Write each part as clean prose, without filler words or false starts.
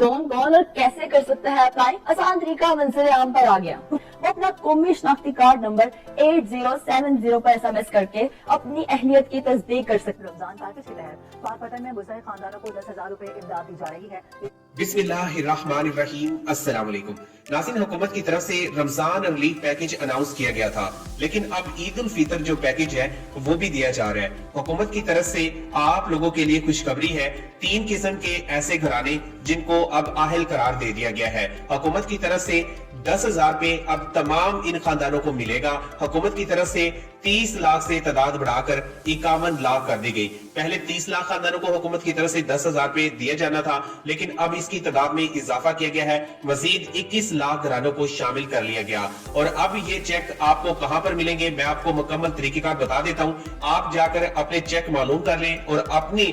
Loan कौन और कैसे कर सकता है अप्लाई? आसान तरीका मंजिल आम पर आ गया। वो अपना कौमी शनाख्ती कार्ड नंबर 8070 पर SMS करके अपनी अहलियत की तस्दीक कर सकते। रमजान पैकेज के तहत पाकपतन में मुस्तहिक खानदानों को 10,000 रुपए इमदाद दी जा रही है। बिस्मिल्लाहिर्रहमानिर्रहीम, अस्सलाम वालेकुम। नाज़रीन, हुकूमत की तरफ से रमजान रिलीफ पैकेज अनाउंस किया गया था, लेकिन अब ईद उल फितर जो पैकेज है वो भी दिया जा रहा है। हुकूमत की तरफ से आप लोगों के लिए खुशखबरी है। 3 किस्म के ऐसे घराने जिनको अब आहिल करार दे दिया गया है। हुकूमत की तरफ से 10,000 रुपए अब तमाम इन खानदानों को मिलेगा। हुकूमत की तरफ से 30 लाख से तादाद बढ़ाकर 51 लाख कर दी गई। पहले 30 लाख खानदानों को हुकूमत की तरफ से 10,000 रुपए दिया जाना था, लेकिन अब इसकी तादाद में इजाफा किया गया है। मजीद 21 लाख घरानों को शामिल कर लिया गया। और अब ये चेक आपको कहां पर मिलेंगे, मैं आपको मुकम्मल तरीकेकार बता देता हूं। आप जाकर अपने चेक मालूम कर लें और अपनी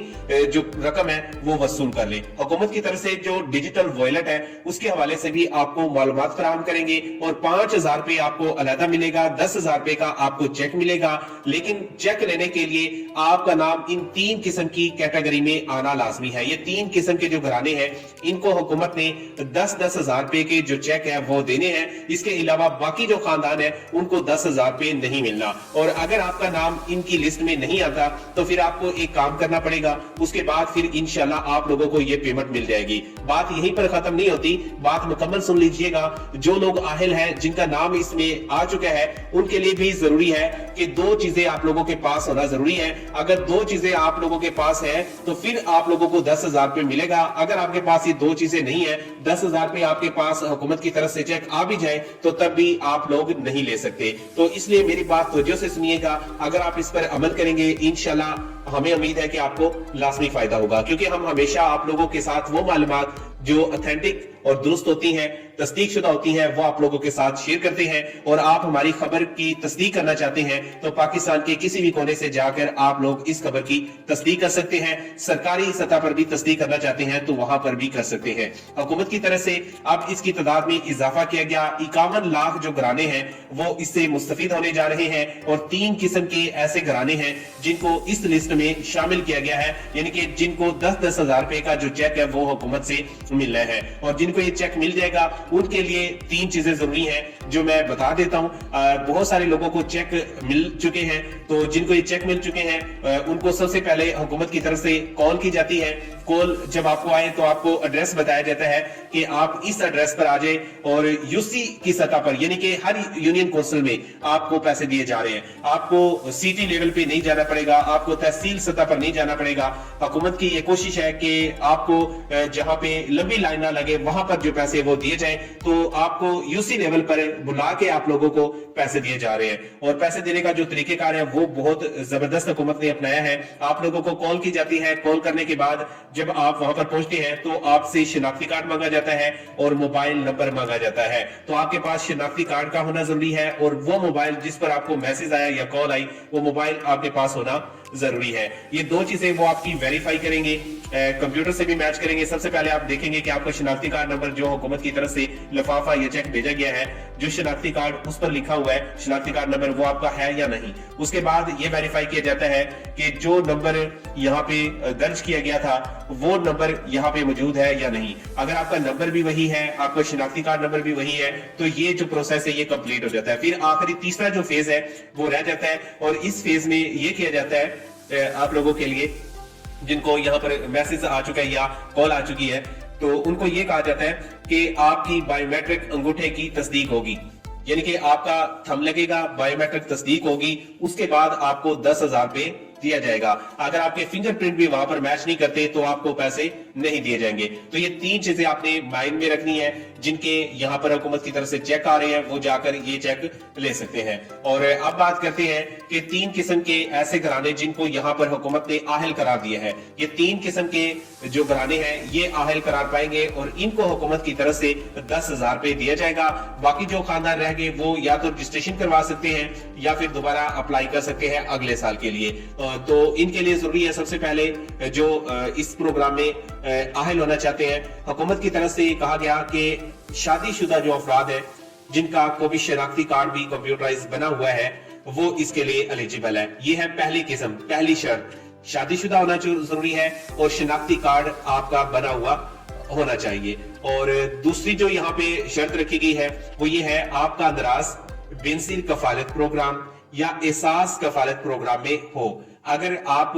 जो रकम है वो वसूल कर लें। हुकूमत की तरफ से जो डिजिटल वॉलेट है उसके हवाले से भी आपको मालूमात फराहम करेंगे और 5,000 रुपए आपको अलहदा मिलेगा, 10,000 रुपए का आपको चेक मिलेगा। लेकिन चेक लेने के लिए आपका नाम इन 3 किस्म की कैटेगरी में आना लाजमी है। ये 3 किस्म के जो घराने हैं इनको हुकूमत ने 10-10 हजार रुपए के जो चेक है वो देने हैं। इसके अलावा बाकी जो खानदान है उनको 10,000 रुपए नहीं मिलना। और अगर आपका नाम इनकी लिस्ट में नहीं आता तो फिर आपको एक काम करना पड़ेगा। उसके बाद फिर इंशाल्लाह आप लोगों को ये पेमेंट मिल जाएगी। बात यहीं पर खत्म नहीं होती, बात मुकम्मल सुन लीजिएगा। जो लोग आहिल हैं जिनका नाम इसमें आ चुका है उनके लिए भी जरूरी है कि 2 चीजें आप लोगों के पास होना जरूरी है। अगर 2 चीजें आप लोगों के पास है तो फिर आप लोगों को 10,000 रुपए मिलेगा। अगर आपके पास ये 2 चीजें नहीं है, 10,000 रुपए आपके पास हुकूमत की तरफ से चेक आ भी जाए तो तब भी आप लोग नहीं ले सकते। तो इसलिए मेरी बात तवज्जो से सुनिएगा। अगर आप इस पर अमल करेंगे इंशाल्लाह हमें उम्मीद है कि आपको लाजमी फायदा होगा, क्योंकि हम हमेशा आप लोगों के साथ वो मालूमात जो ऑथेंटिक और दुरुस्त होती हैं, तस्दीक शुदा होती हैं, वो आप लोगों के साथ शेयर करते हैं। और आप हमारी खबर की तस्दीक करना चाहते हैं तो पाकिस्तान के किसी भी कोने से जाकर आप लोग इस खबर की तस्दीक कर सकते हैं। सरकारी सतह पर भी तस्दीक करना चाहते हैं तो वहां पर भी कर सकते हैं। हुकूमत की तरफ से अब इसकी तादाद में इजाफा किया गया। 51 लाख जो घराने हैं वो इससे मुस्तफीद होने जा रहे हैं। और 3 किस्म के ऐसे घराने हैं जिनको इस लिस्ट में शामिल किया गया है, यानी कि जिनको 10-10 हजार रुपए का जो चेक है वो हुकूमत से मिलना है। और जिनको ये चेक मिल जाएगा उनके लिए 3 चीजें जरूरी हैं जो मैं बता देता हूं। बहुत सारे लोगों को चेक मिल चुके हैं, तो जिनको ये चेक मिल चुके हैं उनको सबसे पहले हुकूमत की तरफ से कॉल की जाती है। कॉल जब आपको आए तो आपको एड्रेस बताया जाता है कि आप इस एड्रेस पर आ जाए और यूसी की सतह पर, यानी कि हर यूनियन काउंसिल में आपको पैसे दिए जा रहे हैं। आपको सिटी लेवल पे नहीं जाना पड़ेगा, आपको तहसील सतह पर नहीं जाना पड़ेगा। हुकूमत की ये कोशिश है कि आपको जहां पे लंबी लाइन ना लगे वहां पर जो पैसे वो दिए जाए, तो आपको यूसी लेवल पर बुला के आप लोगों को पैसे दिए जा रहे हैं। और पैसे देने का जो तरीकेकार है वो बहुत जबरदस्त हुकूमत ने अपनाया है। आप लोगों को कॉल की जाती है, कॉल करने के बाद जब आप वहां पर पहुंचते हैं तो आपसे शिनाख्ती कार्ड मांगा जाता है और मोबाइल नंबर मांगा जाता है। तो आपके पास शिनाख्ती कार्ड का होना जरूरी है और वो मोबाइल जिस पर आपको मैसेज आया या कॉल आई वो मोबाइल आपके पास होना जरूरी है। ये 2 चीजें वो आपकी वेरीफाई करेंगे, कंप्यूटर से भी मैच करेंगे। सबसे पहले आप देखेंगे कि आपका शिनाख्ती कार्ड नंबर जो हुकूमत की तरफ से लिफाफा या चेक भेजा गया है, जो शिनाख्ती कार्ड उस पर लिखा हुआ है शिनाख्ती कार्ड नंबर, वो आपका है या नहीं। उसके बाद ये वेरीफाई किया जाता है कि जो नंबर यहाँ पे दर्ज किया गया था वो नंबर यहाँ पे मौजूद है या नहीं। अगर आपका नंबर भी वही है, आपका शिनाख्ती कार्ड नंबर भी वही है, तो ये जो प्रोसेस है ये कंप्लीट हो जाता है। फिर आखिरी तीसरा जो फेज है वो रह जाता है और इस फेज में ये किया जाता है आप लोगों के लिए जिनको यहाँ पर मैसेज आ चुका है या कॉल आ चुकी है, तो उनको ये कहा जाता है कि आपकी बायोमेट्रिक अंगूठे की तस्दीक होगी, यानी कि आपका थंब लगेगा, बायोमेट्रिक तस्दीक होगी। उसके बाद आपको 10,000 रुपए दिया जाएगा। अगर आपके फिंगरप्रिंट भी वहां पर मैच नहीं करते तो आपको पैसे नहीं दिए जाएंगे। तो ये 3 चीजें आपने माइंड में रखनी है। जिनके यहाँ पर हुकूमत की तरफ से चेक आ रहे हैं वो जाकर ये चेक ले सकते हैं। और अब बात करते हैं कि 3 किस्म के ऐसे घराने जिनको यहाँ पर हुकूमत ने आहिल करार दिया है। ये 3 किस्म के जो घराने हैं ये आहिल करार पाएंगे और इनको हुकूमत की तरफ से 10,000 रुपए दिया जाएगा। बाकी जो खानदान रह गए वो या तो रजिस्ट्रेशन करवा सकते हैं या फिर दोबारा अप्लाई कर सकते हैं अगले साल के लिए। तो इनके लिए जरूरी है सबसे पहले जो इस प्रोग्राम में आहिल होना चाहते हैं, हुकूमत की तरफ से कहा गया कि शादीशुदा जो अफराद है जिनका कोई भी शनाख्ती कार्ड भी कंप्यूटराइज बना हुआ है वो इसके लिए एलिजिबल है। ये है पहली किस्म, पहली शर्त, शादीशुदा होना जरूरी है और शनाख्ती कार्ड आपका बना हुआ होना चाहिए। और दूसरी जो यहाँ पे शर्त रखी गई है वो ये है, आपका अंदराज बेनजीर कफालत प्रोग्राम या एहसास कफालत प्रोग्राम में हो। अगर आप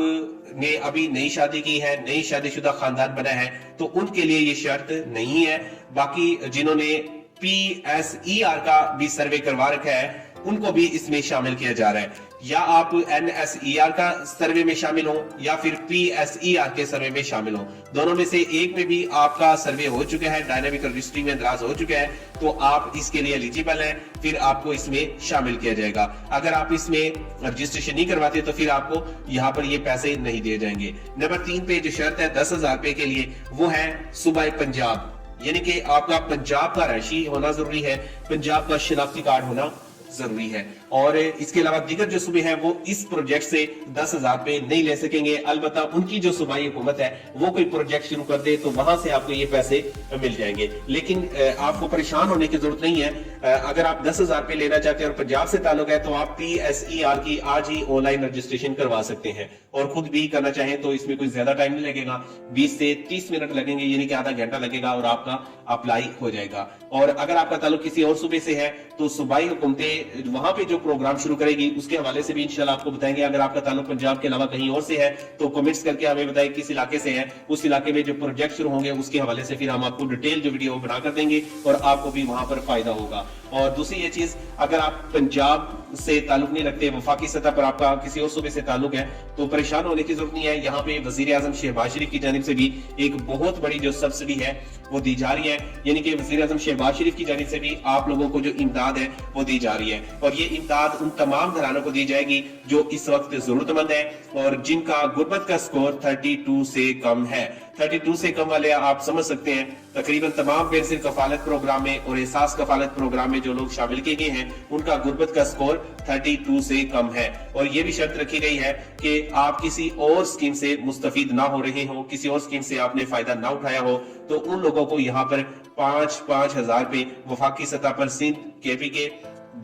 ने अभी नई शादी की है, नई शादीशुदा खानदान बना है, तो उनके लिए ये शर्त नहीं है। बाकी जिन्होंने PSER का भी सर्वे करवा रखा है उनको भी इसमें शामिल किया जा रहा है। या आप NSER का सर्वे में शामिल हो या फिर PSER के सर्वे में शामिल हो, दोनों में से एक में भी आपका सर्वे हो चुका है, डायनामिक रजिस्ट्री में इंदराज हो चुका है, तो आप इसके लिए एलिजिबल हैं, फिर आपको इसमें शामिल किया जाएगा। अगर आप इसमें रजिस्ट्रेशन नहीं करवाते तो फिर आपको यहाँ पर ये पैसे नहीं दिए जाएंगे। नंबर 3 पे जो शर्त है 10,000 रुपए के लिए, वो है सूबा पंजाब, यानी कि आपका पंजाब का रहायशी होना जरूरी है, पंजाब का शनाख्ती कार्ड होना जरूरी है। और इसके अलावा दीगर जो सूबे हैं वो इस प्रोजेक्ट से 10,000 रुपए नहीं ले सकेंगे। अलबत्ता उनकी जो सूबाई हुकूमत है वो कोई प्रोजेक्ट शुरू कर दे तो वहां से आपको ये पैसे मिल जाएंगे। लेकिन आपको परेशान होने की जरूरत नहीं है। अगर आप 10,000 रुपए लेना चाहते हैं और पंजाब से ताल्लुक है तो आप PSER की आज ही ऑनलाइन रजिस्ट्रेशन करवा सकते हैं, और खुद भी करना चाहें तो इसमें कोई ज्यादा टाइम नहीं लगेगा, 20 से 30 मिनट लगेंगे, यानी कि आधा घंटा लगेगा और आपका अप्लाई हो जाएगा। और अगर आपका ताल्लुक किसी और सूबे से है तो सूबाई हुकूमतें वहां पे जो प्रोग्राम शुरू करेगी उसके हवाले से भी इंशाल्लाह आपको बताएंगे। अगर आपका ताल्लुक पंजाब के अलावा कहीं और से है तो कमेंट्स करके हमें बताएं किस इलाके से है, उस इलाके में जो प्रोजेक्ट शुरू होंगे उसके हवाले से फिर हम आपको डिटेल जो वीडियो बना कर देंगे और आपको भी वहां पर फायदा होगा। और दूसरी ये चीज, अगर आप पंजाब से ताल्लुक नहीं रखते, वफाकी सतह पर आपका किसी और सूबे से ताल्लुक है, तो परेशान होने की जरूरत नहीं है। यहाँ पे वजीर आजम शहबाज शरीफ की जानिब से भी एक बहुत बड़ी जो सब्सिडी है वो दी जा रही है, यानी कि वजीर आजम शहबाज शरीफ की जानिब से भी आप लोगों को जो इमदाद है वो दी जा रही है। और ये इमदाद उन तमाम घरानों को दी जाएगी जो इस वक्त जरूरतमंद है और जिनका गुर्बत का स्कोर 32 से कम है। 32 से कम वाले आप समझ सकते हैं तकरीबन तमाम बेनजीर कफालत प्रोग्राम में और एहसास कफालत प्रोग्राम में जो लोग शामिल किए गए हैं उनका गुर्बत का स्कोर 32 से कम है। और ये भी शर्त रखी गई है कि आप किसी और स्कीम से मुस्तफीद ना हो रहे हो, किसी और स्कीम से आपने फायदा ना उठाया हो, तो उन लोगों को यहाँ पर 5-5 हजार रुपए वफाकी सतह पर सिंध, KPK,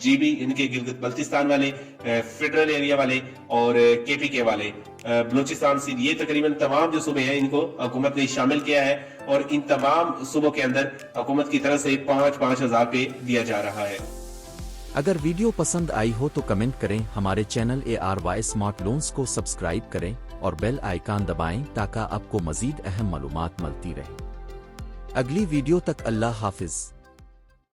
GB इनके गिलगित बल्तिस्तान वाले, फेडरल एरिया वाले और KPK वाले, बलूचिस्तान, सिंध, ये तकरीबन तमाम जो सूबे हैं इनको हुकूमत ने शामिल किया है। और इन तमाम सूबों के अंदर हुकूमत की तरफ से 5-5 हजार रुपए दिया जा रहा है। अगर वीडियो पसंद आई हो तो कमेंट करें, हमारे चैनल ARY स्मार्ट लोन्स को सब्सक्राइब करें और बेल आइकन दबाएं ताकि आपको मजीद अहम मालूमात मिलती रहे। अगली वीडियो तक अल्लाह हाफिज।